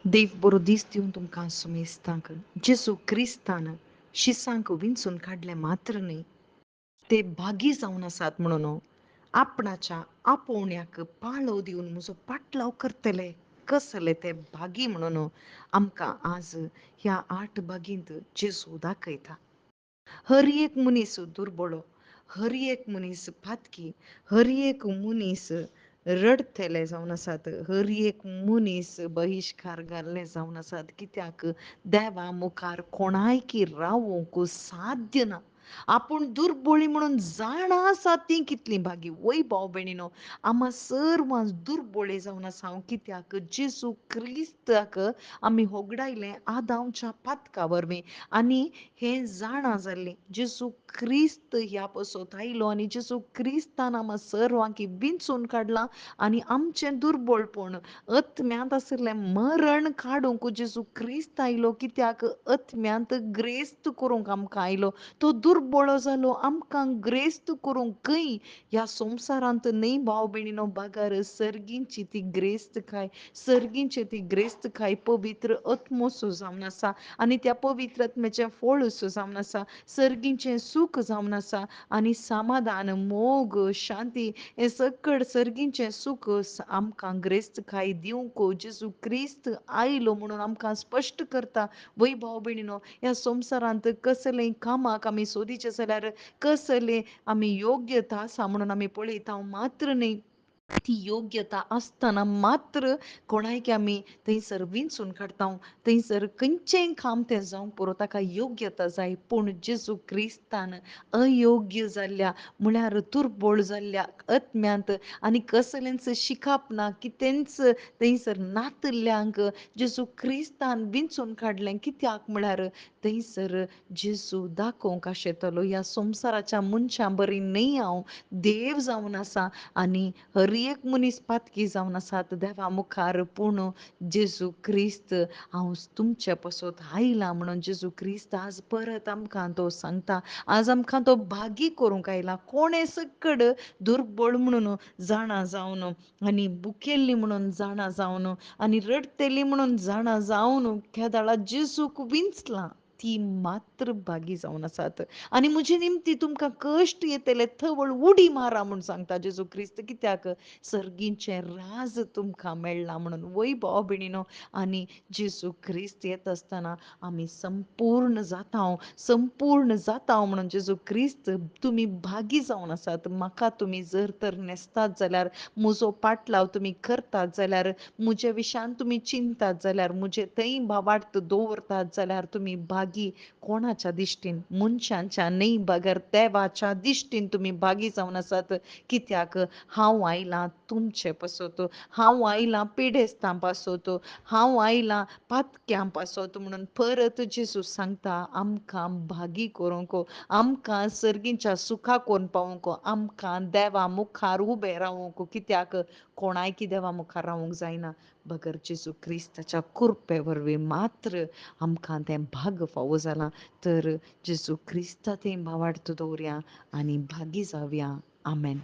देव बरो दीस दिवन तुमकां सुमेस्तांक जेजू क्रिस्तान शिसांक विंचून काडले मात्र न्ही, ते भागी जावन आसात म्हणून आपणाच्या आपोवण्याक पाळो दिवन म्हजो पाटलाव करतले कसले ते भागी म्हणून आमकां आज ह्या 8 भागींत जेजू दाखयता. हर एक मनीस दुर्बळो, हर एक मनीस फातकी, हर एक मनीस रडतले जावन आसात, हर एक मनीस बहिश्कार घाल्ले जावन आसात. कित्याक देवा मुखार कोणायकी रावूंक साध्य ना. आपूण दुर्बळी म्हणून जाणा आसात ती कितली भागी. वय भाव भयणीनो, आम्हा सर्वां दुर्बळी जावन आसा हांव. कित्याक जेजू क्रिस्ताक आमी होगडायलें आदामच्या पातका वरवीं आनी हें जाणा जाल्लीं. जेजू क्रिस्त ह्या पसत आयलो आनी जेजू क्रिस्तान आम्हा सर्वांकी विंचून काडलां आनी आमचें दुर्बळपण अत्म्यांत आशिल्लें मरण काडूंक जेजू क्रिस्त आयलो. कित्याक अत्म्यांत ग्रेस्त करूंक आमकां आयलो. तो दुर्बळो जालो आमकां ग्रेस्त करूंकय ह्या संवसारांत न्ही भाव भयणीनो. बागार सर्गींची ती ग्रेस्तकाय, सर्गींची ती ग्रेस्तकाय पवित्र आत्मो जावन आसा आनी त्या पवित्र आत्म्याचें फळ जावन आसा. सर्गींचें सूख जावन आसा आनी समाधान, मोग, शांती हें सकट सर्गींचें सूख आमकां ग्रेस्तकाय दिवंक जेजू क्रिस्त आयलो म्हणून आमकां स्पश्ट करता. वय भाव भयणीनो, ह्या संवसारांत कसलेय कामाक आमी सोदीचे जाल्यार कसलें आमी योग्यता आसा म्हणून आमी पळयता मात्र न्ही. ती योग्यता आसतना मात्र कोणायक आमी थंयसर विंचून काडटा. थंयसर खंयचेंय काम तें जावंक पुरो ताका योग्यता जाय. पूण जेजू क्रिस्तान अयोग्य जाल्ल्या म्हळ्यार दुर्बळ जाल्ल्या अत्म्यांत आनी कसलेंच शिकाप ना, कितेंच थंयसर नातल्ल्यांक जेजू क्रिस्तान विंचून काडलें. कित्याक म्हळ्यार थंयसर जेजू दाखोवंक आशेतलो ह्या संवसाराच्या मनशां बरी न्ही हांव, देव जावन आसा आनी हर एक मनीस पातकी जावन आसात देवा मुखार. पूण जेजू क्रिस्त हांव तुमचे पसत आयलां म्हणून जेजू क्रिस्त आज परत आमकां तो सांगता. आज आमकां तो भागी करूंक आयला. कोणें सकड दुर्बळ म्हणून जाणा जावन आनी बुकेल्ली म्हणून जाणा जावन आनी रडतेली म्हणून जाणा जावन केदाळा जेजूक विंचलां ती मात्र भागी जावन आसात. आनी म्हजे निमती तुमकां कश्ट येतले थवळ उडी मारा म्हूण सांगता जेजू क्रिस्त. कित्याक सर्गींचें राज तुमकां मेळ्ळां म्हणून. वय भाव भयणीनो, आनी जेजू क्रिस्त येता आसतना आमी संपूर्ण जाता, संपूर्ण जाता म्हणून जेजू क्रिस्त तुमी भागी जावन आसात. म्हाका तुमी जर तर नेसतात जाल्यार, म्हजो पाटलाव तुमी करतात जाल्यार, म्हजे विशयान तुमी चिंतात जाल्यार, म्हजे थंय भावार्थ दवरतात जाल्यार तुमी भागी कोणाच्या दिश्टीन? मनशांच्या न्ही बागर देवाच्या दिश्टीन तुमी भागी जावन आसात. कित्याक हांव आयलां तुमचे पसत, हांव आयलां पिडेस्तां पासत, हांव आयलां पातक्यां पासत म्हणून परत जेजू सांगता आमकां भागी करूंक, आमकां सर्गींच्या सुखाक व्हरून पावोवंक, आमकां देवा मुखार उबे रावूंक. कित्याक कोणायकी देवा मुखार रावूंक जायना बगर जेजू क्रिस्ताच्या कृपे वरवीं मात्र आमकां तें भाग फावो जालां. तर जेजू क्रिस्ता थंय भावार्थ दवरया आनी भागी जावया. आमेन.